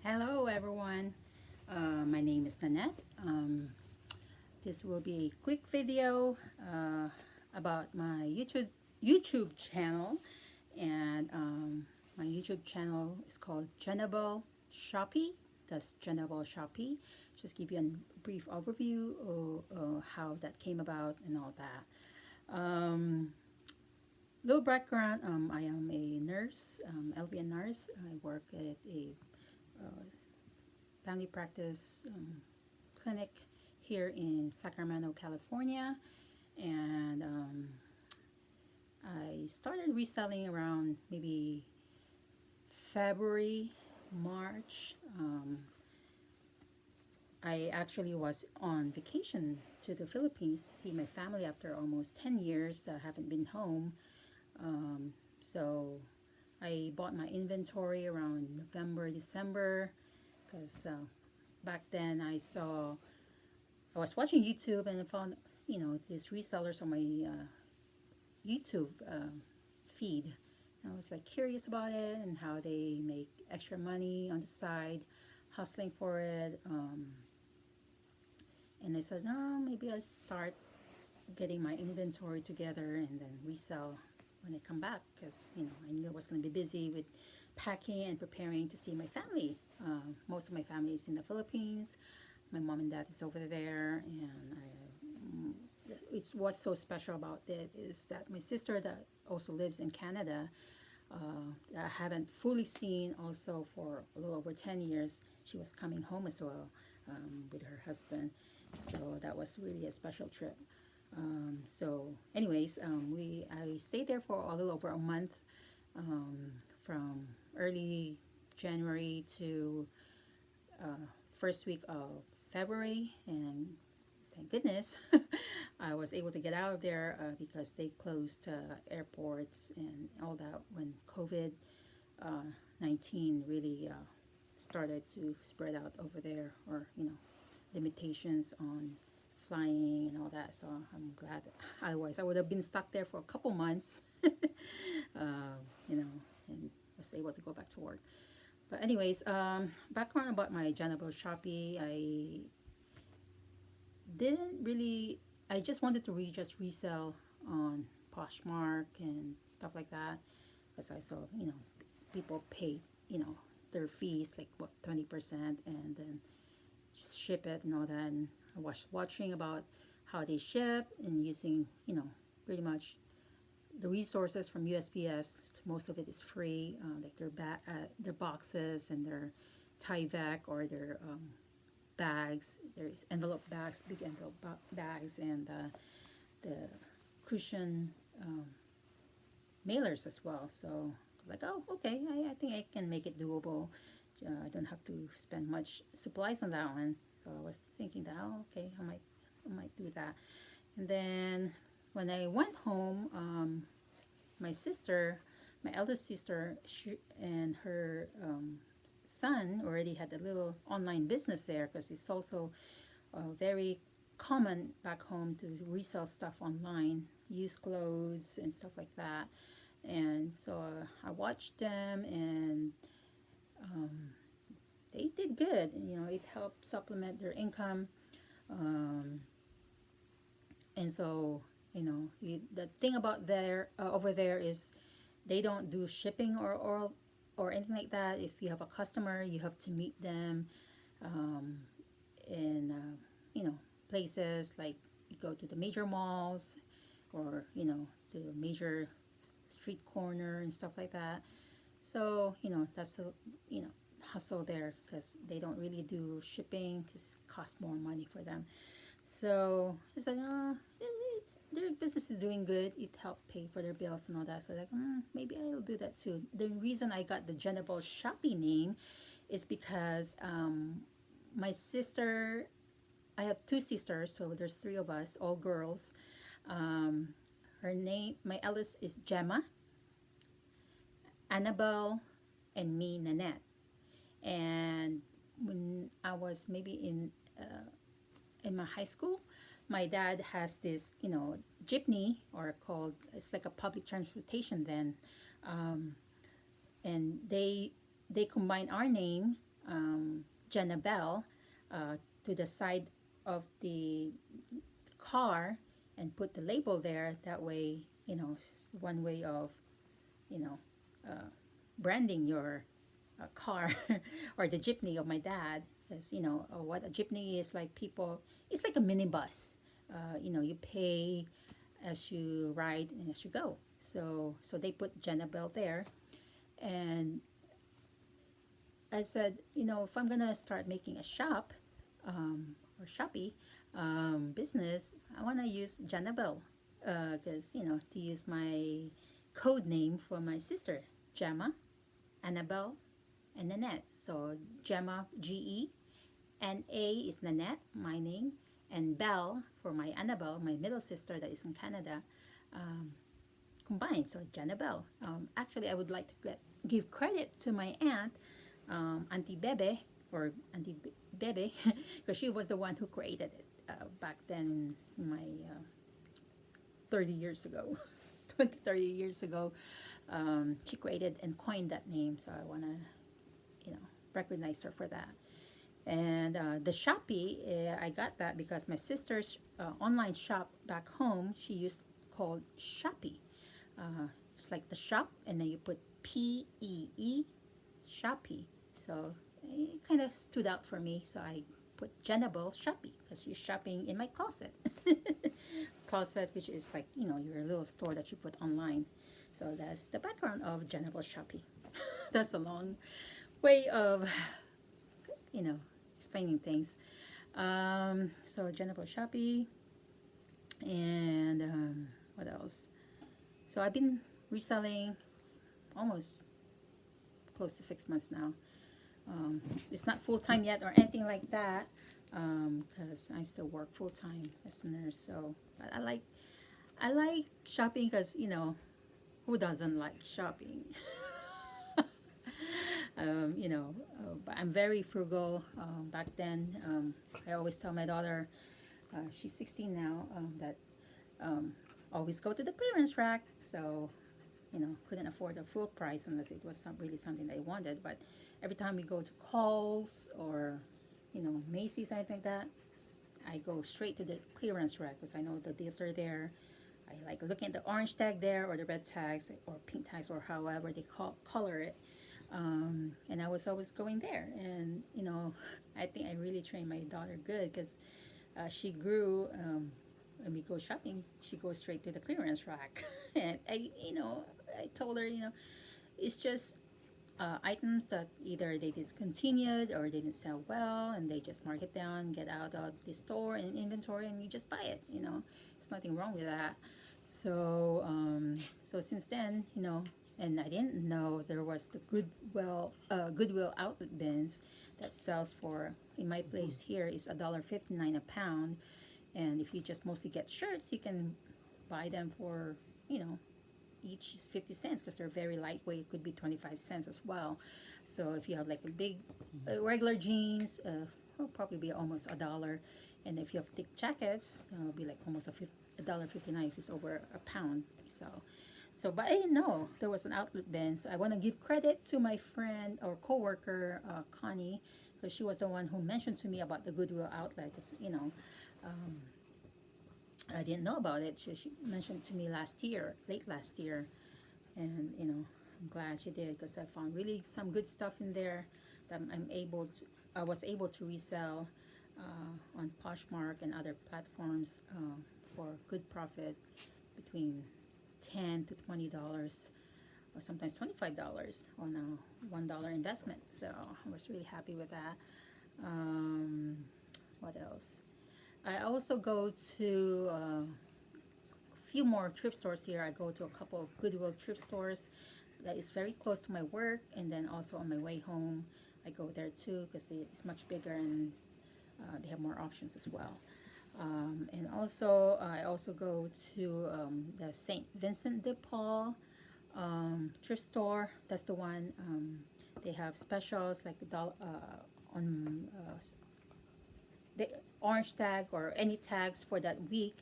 Hello everyone, my name is Nanette. This will be a quick video about my YouTube channel, and my YouTube channel is called Genabelle Shoppee. That's Genabelle Shoppee. Just give you a brief overview of how that came about and all that. Little background: I am a nurse, LPN nurse. I work at a family practice clinic here in Sacramento, California, and I started reselling around maybe February, March. I actually was on vacation to the Philippines to see my family after almost 10 years that I haven't been home. So I bought my inventory around November, December, because back then I was watching YouTube and I found these resellers on my YouTube feed. And I was like curious about it and how they make extra money on the side, hustling for it. And I said, no, maybe I start getting my inventory together and then resell when I come back, because I knew I was going to be busy with packing and preparing to see my family. Most of my family is in the Philippines. My mom and dad is over there, and it's what's so special about it is that my sister that also lives in Canada, I haven't fully seen also for a little over 10 years. She was coming home as well with her husband, so that was really a special trip. So anyways, I stayed there for a little over a month, from early January to first week of February, and thank goodness I was able to get out of there because they closed airports and all that when COVID 19 really started to spread out over there, or limitations on flying and all that. So I'm glad. Otherwise, I would have been stuck there for a couple months, and was able to go back to work. But anyways, background about my Genabelle Shoppee. I didn't really. I just wanted to just resell on Poshmark and stuff like that, because I saw people pay their fees like what 20%, and then ship it and all that. And I was watching about how they ship and using pretty much the resources from USPS. Most of it is free, like their boxes and their Tyvek, or their bags. There's envelope bags, big envelope bags, and the cushion mailers as well. So like, oh, okay, I think I can make it doable. I don't have to spend much supplies on that one. So I was thinking that, oh, okay, I might do that. And then when I went home, my sister, my eldest sister, she and her son already had a little online business there, because it's also very common back home to resell stuff online, used clothes and stuff like that. And so I watched them, and um, they did good. It helped supplement their income. Um, and so the thing about there over there is they don't do shipping or anything like that. If you have a customer, you have to meet them um, in places like you go to the major malls, or to the major street corner and stuff like that. So that's the hustle there, because they don't really do shipping because it costs more money for them. So it's like, their business is doing good. It helped pay for their bills and all that. So like, maybe I'll do that too. The reason I got the Genabelle Shoppee name is because my sister, I have two sisters, so there's three of us, all girls. Um, Her name, my eldest is Gemma, Annabelle, and me, Nanette. And when I was maybe in my high school, my dad has this jeepney, or called, it's like a public transportation then, um, and they combine our name Genabelle to the side of the car and put the label there. That way, one way of, you know, uh, branding your car or the jeepney of my dad. Because, what a jeepney is like people, it's like a minibus. You pay as you ride and as you go. So they put Genabelle there. And I said, if I'm gonna start making a shop or Shopee business, I want to use Genabelle because to use my code name for my sister, Gemma, Annabelle, and Nanette. So Gemma, Ge, and A is Nanette, my name, and Belle for my Annabelle, my middle sister that is in Canada, um, combined. So Genabelle. Actually, I would like to give credit to my aunt, Auntie Bebe, or Auntie Bebe, because she was the one who created it back then, my 30 years ago, 20, 30 years ago. She created and coined that name, so I want to, recognize her for that. And the Shopee, I got that because my sister's online shop back home, she used called Shopee. It's like the shop, and then you put P-E-E, Shopee. So it kind of stood out for me, so I put Genabelle Shoppee because you're shopping in my closet. Closet, which is like, your little store that you put online. So that's the background of Genabelle Shoppee. That's a long way of, you know, explaining things. So Genabelle Shoppee, and what else? So I've been reselling almost close to 6 months now. It's not full time yet or anything like that because I still work full time as a nurse. So but I like shopping because who doesn't like shopping? But I'm very frugal. Back then, I always tell my daughter, she's 16 now, that always go to the clearance rack. So, couldn't afford the full price unless it was really something they wanted. But every time we go to Kohl's or, Macy's, anything like that, I go straight to the clearance rack because I know the deals are there. I like looking at the orange tag there or the red tags or pink tags or however they color it. And I was always going there. And, I think I really trained my daughter good because she grew. When we go shopping, she goes straight to the clearance rack. And I told her, it's just items that either they discontinued or they didn't sell well, and they just mark it down, get out of the store and inventory, and you just buy it. There's nothing wrong with that. So since then, and I didn't know there was the Goodwill outlet bins that sells for, in my place here is $1.59 a pound, and if you just mostly get shirts, you can buy them for each is 50 cents because they're very lightweight. It could be 25 cents as well. So if you have like a big regular jeans, it'll probably be almost $1. And if you have thick jackets, it'll be like almost $1.59 if it's over a pound. But I didn't know there was an outlet bin. So I want to give credit to my friend or coworker, Connie, because she was the one who mentioned to me about the Goodwill outlet. Because I didn't know about it. She mentioned to me late last year, and I'm glad she did because I found really some good stuff in there that I was able to resell on Poshmark and other platforms for good profit between $10 to $20 or sometimes $25 on a $1 investment. So I was really happy with that. What else? I also go to a few more thrift stores here. I go to a couple of Goodwill thrift stores that is very close to my work, and then also on my way home, I go there too because it's much bigger and they have more options as well. And also, I also go to the St. Vincent de Paul thrift store. That's the one. They have specials like on the orange tag or any tags for that week.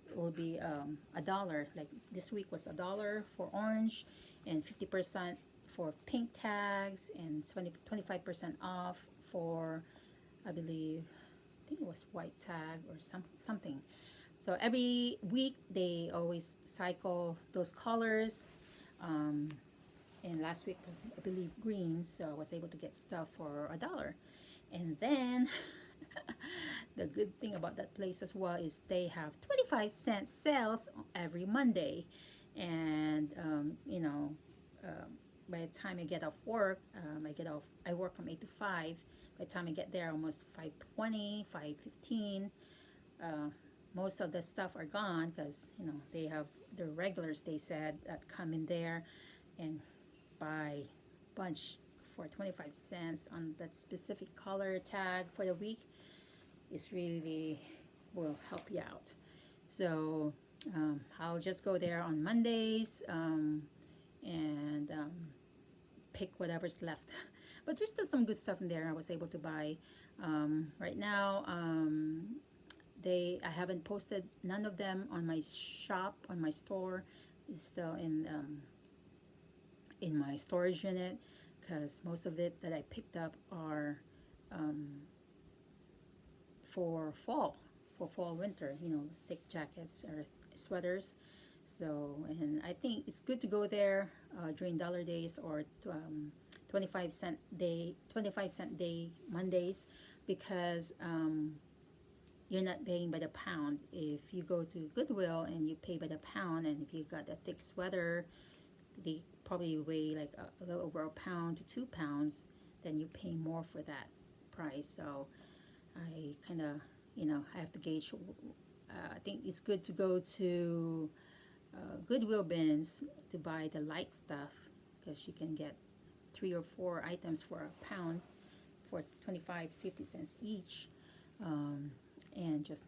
It will be $1. Like this week was $1 for orange and 50% for pink tags and 25% off for, I believe, I think it was white tag or something. So every week they always cycle those colors. Um, and last week was, I believe, green, so I was able to get stuff for $1. And then the good thing about that place as well is they have 25-cent sales every Monday. And by the time I get off work, I work from 8 to 5. By the time I get there, almost 5:20, 5:15, uh, most of the stuff are gone because they have the regulars, they said, that come in there and buy bunch for 25 cents on that specific color tag for the week. Is really will help you out. So I'll just go there on Mondays, and pick whatever's left. But there's still some good stuff in there I was able to buy. Right now, I haven't posted none of them on my shop, on my store. It's still in my storage unit because most of it that I picked up are for fall, winter, thick jackets or sweaters. So, and I think it's good to go there during dollar days or 25 cent day Mondays, because you're not paying by the pound. If you go to Goodwill and you pay by the pound, and if you got a thick sweater, they probably weigh like a little over a pound to 2 pounds, then you pay more for that price. So I kind of, I have to gauge. I think it's good to go to Goodwill bins to buy the light stuff, because you can get 3 or 4 items for a pound for 25-50 cents each, and just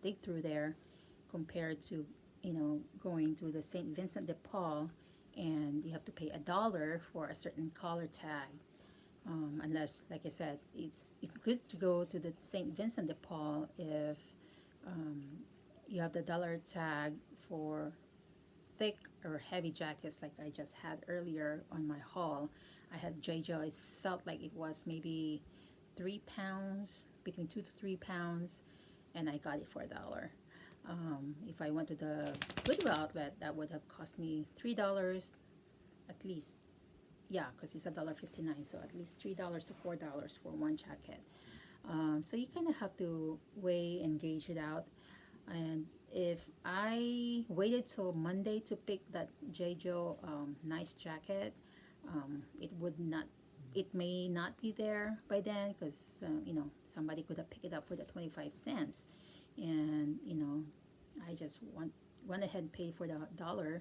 dig through there, compared to going to the St. Vincent de Paul and you have to pay $1 for a certain color tag. Unless, like I said, it's good to go to the St. Vincent de Paul if you have the dollar tag for thick or heavy jackets, like I just had earlier on my haul. I had JJ. It felt like it was maybe 3 pounds, between 2 to 3 pounds, and I got it for $1. If I went to the Goodwill outlet, that would have cost me $3 at least. Yeah, because it's $1.59, so at least $3 to $4 for one jacket. So you kind of have to weigh and gauge it out. And if I waited till Monday to pick that JJ nice jacket, it may not be there by then, because somebody could have picked it up for the 25 cents, and I just went ahead and paid for the $1,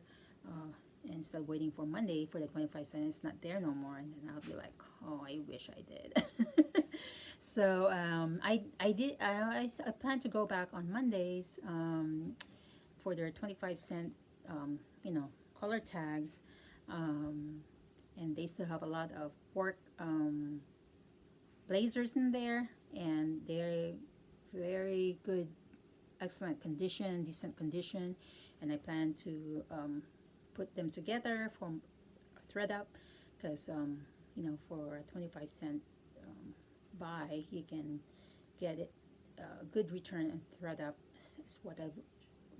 and instead of waiting for Monday for the 25 cents. It's not there no more, and then I'll be like, oh, I wish I did. So I plan to go back on Mondays for their 25-cent color tags, and they still have a lot of work blazers in there, and they're very good, excellent condition, decent condition, and I plan to put them together for thread up, because for a 25-cent buy, you can get it good return and thread up. Is what I've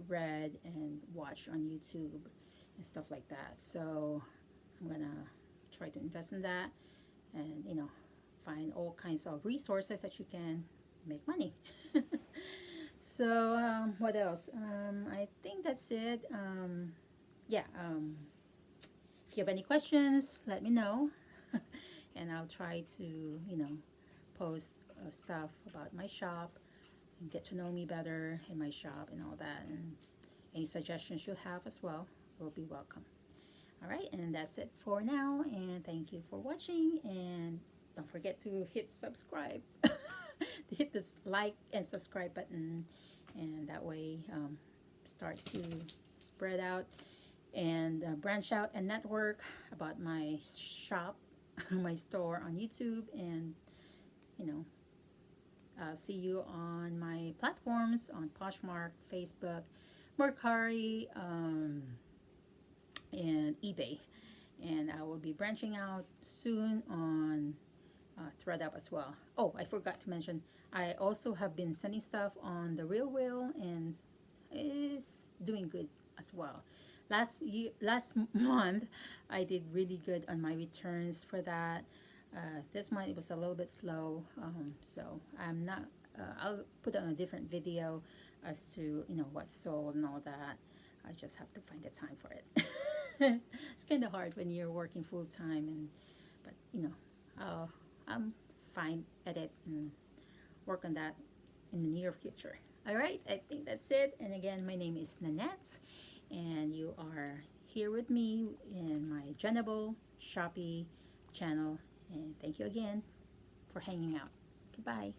read and watched on YouTube and stuff like that. So I'm gonna try to invest in that, and find all kinds of resources that you can make money. So what else? I think that's it. Yeah. If you have any questions, let me know, and I'll try to post stuff about my shop and get to know me better in my shop and all that. And any suggestions you have as well will be welcome. All right, and that's it for now, and thank you for watching, and don't forget to hit subscribe. Hit this like and subscribe button, and that way start to spread out and branch out and network about my shop, my store on YouTube, and see you on my platforms on Poshmark, Facebook, Mercari, and eBay. and I will be branching out soon on ThreadUp as well. Oh, I forgot to mention, I also have been sending stuff on the Real Wheel, and it's doing good as well. Last month, I did really good on my returns for that. This month it was a little bit slow, so I'm not. I'll put on a different video as to what's sold and all that. I just have to find the time for it. It's kind of hard when you're working full time, and but I'm fine at it and work on that in the near future. All right, I think that's it. And again, my name is Nanette, and you are here with me in my Genabelle Shoppee channel. And thank you again for hanging out. Goodbye.